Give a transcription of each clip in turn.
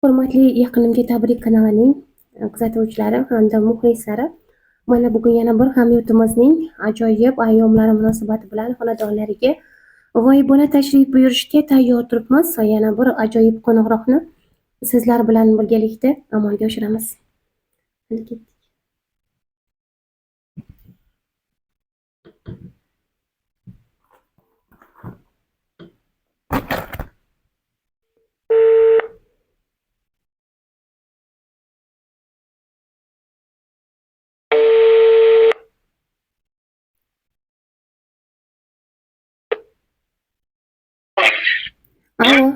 Hurmatli Yaqinimga tabrik kanalining kuzatuvchilari hamda muxlislari, mana bugun yana bir hamyurtimizning ajoyib ayyomlari munosabati bilan xonadonlariga g'oyibona tashrif buyurishga tayyor turibmiz. Yana bir ajoyib qo'ng'iroqni sizlar bilan birgalikda amalga oshiramiz. Alo.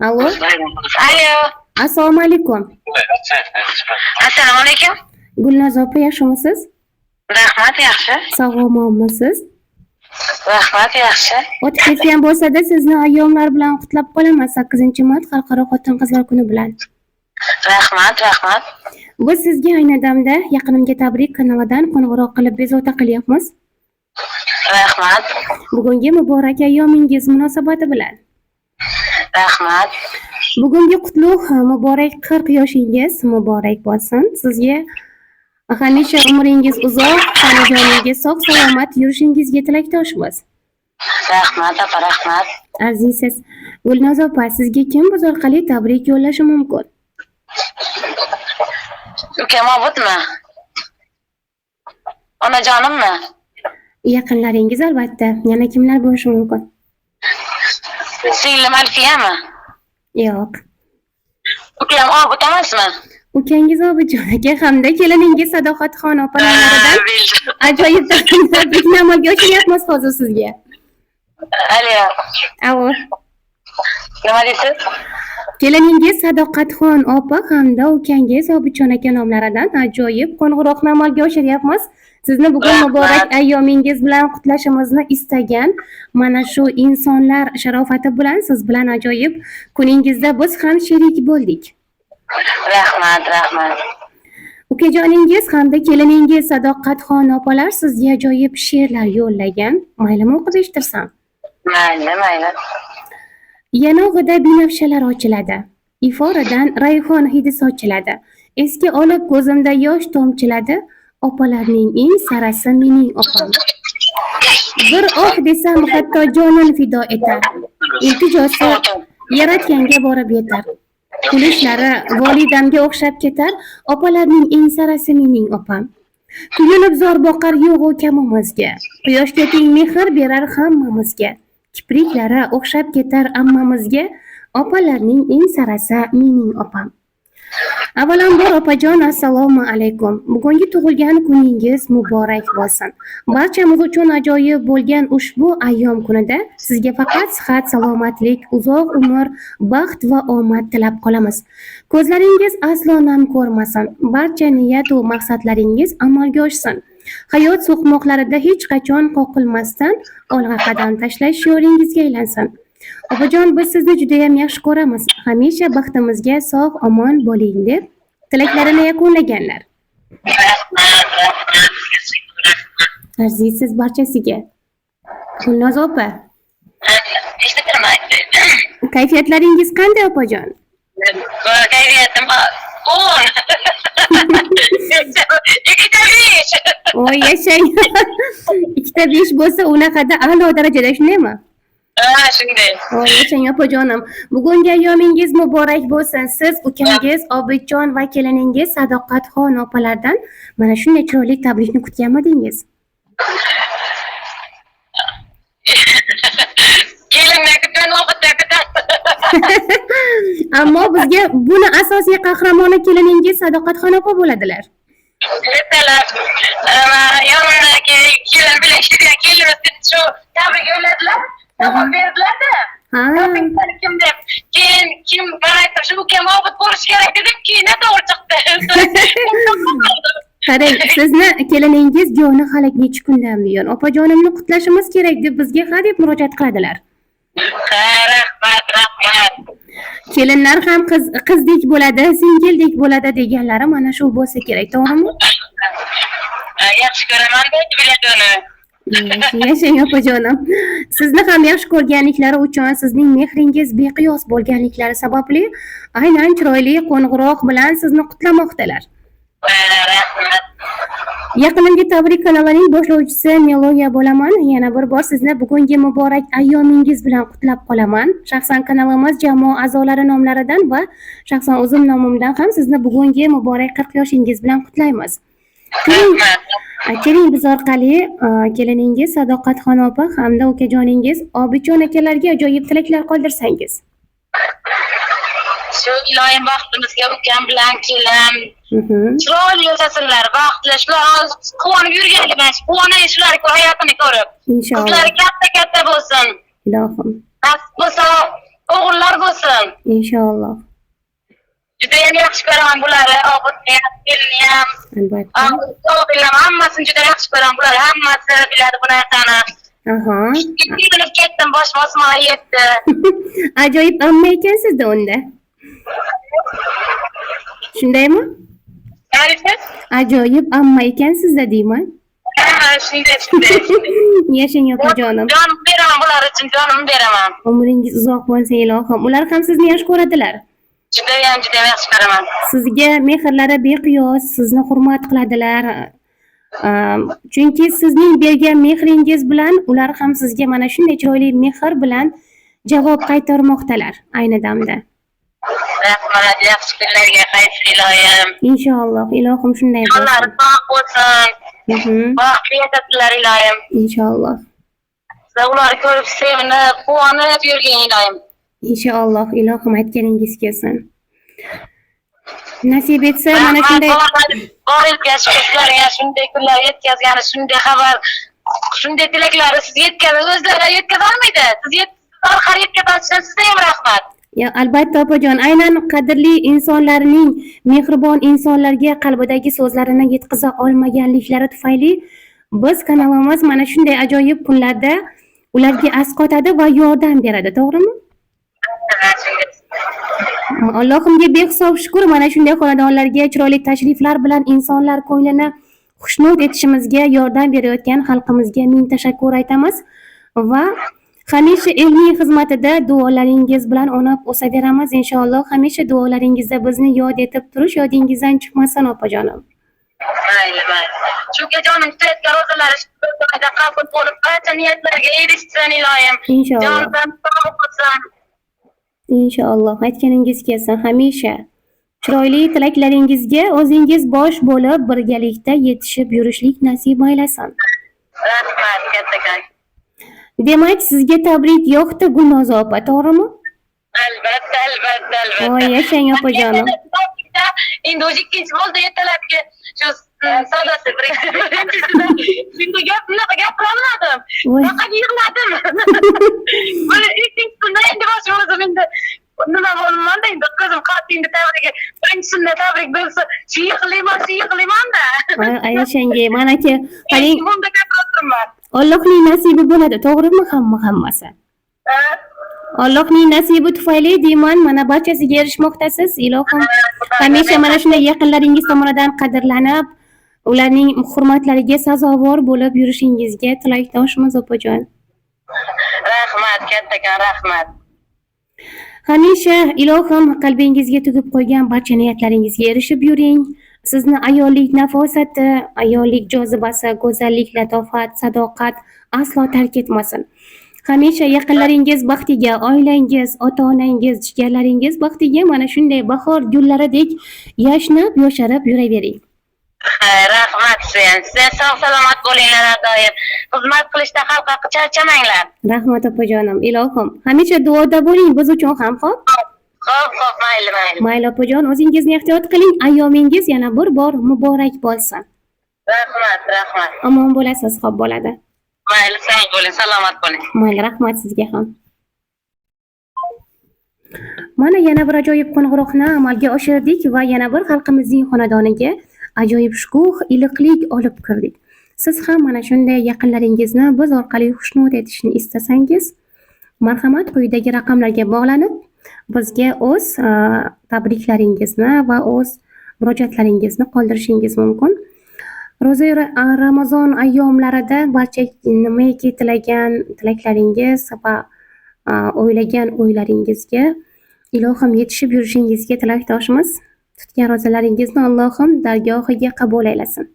Alo. Alo. Assalomu alaykum. Assalomu alaykum. Gulnoza opa, yaxshimisiz? Rahmat, yaxshi. Sog'lommisiniz? Rahmat, yaxshi. O'tib ketgan bo'lsa-da, sizni ayyomlar bilan qutlab qolaman 8-mart Xalqaro xotin-qizlar kuni bilan. Rahmat. Biz sizga ayni damda Yaqinimga tabrik kanalidan qo'ng'iroq qilib bezovta qilyapmiz. Rahmat. Bugungi muborak ayyomingiz munosabati bilan. Rahmat. Bugungi qutlug' muborak 40 yoshingiz muborak bo'lsin. Sizga hamisha umringiz uzoq, tanajoningiz sog'-salomat yurishingizga tilakdoshmiz. Rahmat, opa, rahmat. Azizsiz. Gulnoza opa, sizga kim biz orqali tabrik yo'llashi mumkin? Ukam obudmi? Onajonimmi? Yaqinlaringiz albatta. Yana kimlar bo'lishi mumkin? Singlim Alfiyami? Yo'q. Ukam obud emasmi? Ukangiz Obidjon aka hamda keliningiz Sadoqatxon opa-laridan ajoyib tabrikni amalga oshiryapmiz hozir sizga. Alo. Alo. Nima deysiz? Keliningiz Sadoqatxon opa hamda ukangiz Obidjon aka nomlaridan ajoyib qo'ng'iroqni amalga oshiryapmiz. Sizni bugun muborak ayyomingiz bilan qutlashimizni istagan mana shu insonlar sharofati bilan siz bilan ajoyib kuningizda biz ham sherik bo'ldik. Rahmat. Ukajoningiz hamda keliningiz Sadoqatxon opalar sizga ajoyib she'rlar yo'llagan. Maylimi o'qib eshittirsam? Mayli. Yanog'ida binafshalar ochiladi. Iforadan rayhon hidi sochiladi. Esga olib ko'zimda yosh tomchiladi. Opalarning eng sarasi mening opam. Bir oh desam hatto jonim fido etar. Iltijosi yaratganga borib yetar. Kulishlari volidamga o'xshab ketar. Opalarning eng sarasi mening opam. Kuyunib zor boqar yo'q u kamimizga. Quyoshga teng mehr berar hammamizga. Kipriklari o'xshab ketar ammamizga. Opalarning eng sarasi mening opam. Avvalambor opajon, assalomu alaykum. Bugungi tug'ilgan kuningiz muborak bo'lsin. Barchamiz uchun ajoyib bo'lgan ushbu ayyom kunida sizga faqat sihat, salomatlik, uzoq umr, baxt va omad tilab qolamiz. Ko'zlaringiz aslo nam ko'rmasin. Barcha niyat va maqsadlaringiz amalga oshsin. Hayot so'qmoqlarida hech qachon qoqilmasdan olg'a qadam tashlash yo'lingizga aylansin. Opajon, biz sizni juda ham yaxshi ko'ramiz. Hamisha baxtimizga sog' omon bo'ling deb tilaklarini yakunlaganlar. Azizsiz barchasiga. Gulnoza opa. Kayfiyatlaringiz qanday opajon? Kayfiyatim o'n. Ikkita 5. Voy yashang. Ikkita 5 bo'lsa unaqada a'lo darajada, shundaymi? Shunday. Voy yashang opajonim. Bugungi ayyomingiz muborak bo'lsin. Siz ukangiz Obidjon va keliningiz Sadoqatxon opalardan mana shunday chiroyli tabrikni kutganmidingiz? Kelinni kutgan vaqtda kutam. Ammo bizga buni asosiy qahramoni keliningiz Sadoqatxon opa bo'ladilar. Ertalab yonimdagi kelin bilan ishlagan kelinimiz shu tabrik yo'lladilar. Javob berdilar-da. Kim deb, kim bana aytdi, shu ukam obud bo'lish kerak dedim, keyin to'g'ri chiqdi. Qarang, sizni keliningiz joni hali necha kundan buyon opajonimni qutlashimiz kerak deb bizga hadeb murojaat qiladilar. Rahmat. Kelinlar ham qizdek bo'ladi, singildek bo'ladi deganlari mana shu bo'lsa kerak, to'g'rimi? Yaxshi ko'raman deb biladi uni. Yashang opajonim. Sizni ham yaxshi ko'rganliklari uchun, sizning mehringiz beqiyos bo'lganliklari sababli aynan chiroyli qo'ng'iroq bilan sizni qutlamoqdalar. Rahmat. Yaqinimga tabrik kanalining boshlovchisi Meloya bo'laman. Yana bir bor sizni bugungi muborak ayyomingiz bilan qutlab qolaman. Shaxsan kanalimiz jamoa a'zolari nomlaridan va shaxsan o'zim nomimdan ham sizni bugungi muborak 40 yoshingiz bilan qutlaymiz. Keling biz orqali keliningiz Sadoqatxon opa hamda ukajoningiz Obidjon akalarga ajoyib tilaklar qoldirsangiz. Shu iloyim baxtimizga ukam bilan kelim. Chiroyli yashasinlar, baxtli shular quvonib yurganlar, quvonay shular hayotini ko'rib. Inshaalloh. Qizlari katta bo'lsin. Ilohim. Nasib bo'lsa o'g'illar bo'lsin. Inshaalloh. Juda ham yaxshi ko'raman bularni, Obidni ham, kelinni ham. Albatta. O'g'illar hammasini juda yaxshi ko'raman, bular hammasi biladi bu narsani. Bilib ketdim, boshim osmonga yetdi. Ajoyib amma ekansizda unda. Shundaymi? Ajoyib amma ekansizda deyman. Shunday. Yashang opajonim. Jonim beraman bular uchun, jonim beraman. Umringiz uzoq bo'lsin ilohim. Ular ham sizni yaxshi ko'radilar. Juda ham yaxshi ko'raman. Sizga mehrlari beqiyos, sizni hurmat qiladilar. Chunki sizning bergan mehringiz bilan ular ham sizga mana shunday chiroyli mehr bilan javob qaytarmoqdalar ayni damda. Rahmat, yaxshi kunlarga qaytib iloyim. Inshaalloh, ilohim shunday bo'lsin. Ular sog' bo'lsin. Baxtli yashasizlar iloyim. Inshaalloh. Siz ularni ko'rib sevinib, quvonib yurgan iloyim. Inshaalloh, ilohim aytganingiz kelsin. Nasib etsa mana shunday bor yetkazishlarga shunday kunlar yetkazgani, shunday xabar, shunday tilaklarni siz o'zlari yetkaza olmaydi. Siz orqali yetkazishingiz sizga ham rahmat. Ya albatta opajon, aynan qadrli insonlarning mehribon insonlarga qalbidagi so'zlarini yetkaza olmaganliklari tufayli biz kanalimiz mana shunday ajoyib kunlarda ularga asqotadi va yordam beradi, to'g'rimi? Allohimga behisob shukr, mana shunday xonadonlarga chiroyli tashriflar bilan insonlar ko'nglini xushnud etishimizga yordam berayotgan xalqimizga ming tashakkur aytamiz va hamisha ilmiy xizmatida duolaringiz bilan o'nab o'saveramiz inshaalloh. Hamisha duolaringizda bizni yod etib turish yodingizdan chiqmasin opajonim. Mayli. Chunki jonim tutayotgan ro'zalari shunday qabul bo'lib, barcha niyatlarga erishsin iloyim. Inshaalloh. Jondan sog' bo'lsin. Inshaalloh aytganingiz kelsin. Hamisha chiroyli tilaklaringizga o'zingiz bosh bo'lib birgalikda yetishib yurishlik nasib aylasin. Rahmat, kattakon. Demak, sizga tabrik yo'qdi Gulnoza opa, to'g'rimi? Albatta. Voy, yashang opajonim. Endi o'zi ikkinchi bo'ldi ertalabki shu savdosi shunday bunaqa gapirolmadim. Faqat yig'ladim. Ikkinchi kunda endi boshim o'zim endi nima bo'lmanda endi ko'zim qattiq endi tabriga birinchisidan tabrik bo'lsa shu yig'layman-da. Yashangi, mana-ki qarang. Bunda gapirdim. Allohning nasibi bo'ladi, to'g'rimi hammasi? Allohning nasibi tufayli deyman, mana barchasiga erishmoqdasiz. Ilohim hamisha mana shunday yaqinlaringiz tomonidan qadrlanib, ularning hurmatlariga sazovor bo'lib yurishingizga tilakdoshmiz opajon. Rahmat, kattakon, rahmat. Hamisha ilohim qalbingizga tugib qo'ygan barcha niyatlaringizga erishib yuring. Sizni ayollik nafosati, ayollik jozibasi, go'zallik, latofat, sadoqat aslo tark etmasin. Hamisha yaqinlaringiz baxtiga, oilangiz, ota-onangiz, jigarlaringiz baxtiga mana shunday bahor gullaridek yashnab, yosharib yuravering. Rahmat sen sog' salomat bo'linglar har doim. Xizmat qilishda xalqqa charchamanglar. Rahmat opajonim, ilohim. Hamisha duoda bo'ling biz uchun ham, xo'p? Xo'p, mayli. Mayli opajon, o'zingizni ehtiyot qiling. Ayyomingiz yana bir bor muborak bo'lsin. Rahmat. Omon bo'lasiz, xo'p bo'ladi. Mayli, sog' bo'ling, salomat bo'ling. Mayli, rahmat sizga ham. Mana yana bir ajoyib qo'ng'iroqni amalga oshirdik va yana bir xalqimizning xonadoniga ajoyib shukuh, iliqlik olib kirdik. Siz ham mana shunday yaqinlaringizni biz orqali xushnud etishni istasangiz, marhamat quyidagi raqamlarga bog'lanib, bizga o'z tabriklaringizni va o'z murojaatlaringizni qoldirishingiz mumkin. Ro'za Ramazon ayyomlarida barcha nimaiki tilagan tilaklaringiz va o'ylagan o'ylaringizga ilohim yetishib yurishingizga tilakdoshmiz. Tutgan ro'zalaringizni Allohim dargohiga qabul aylasin.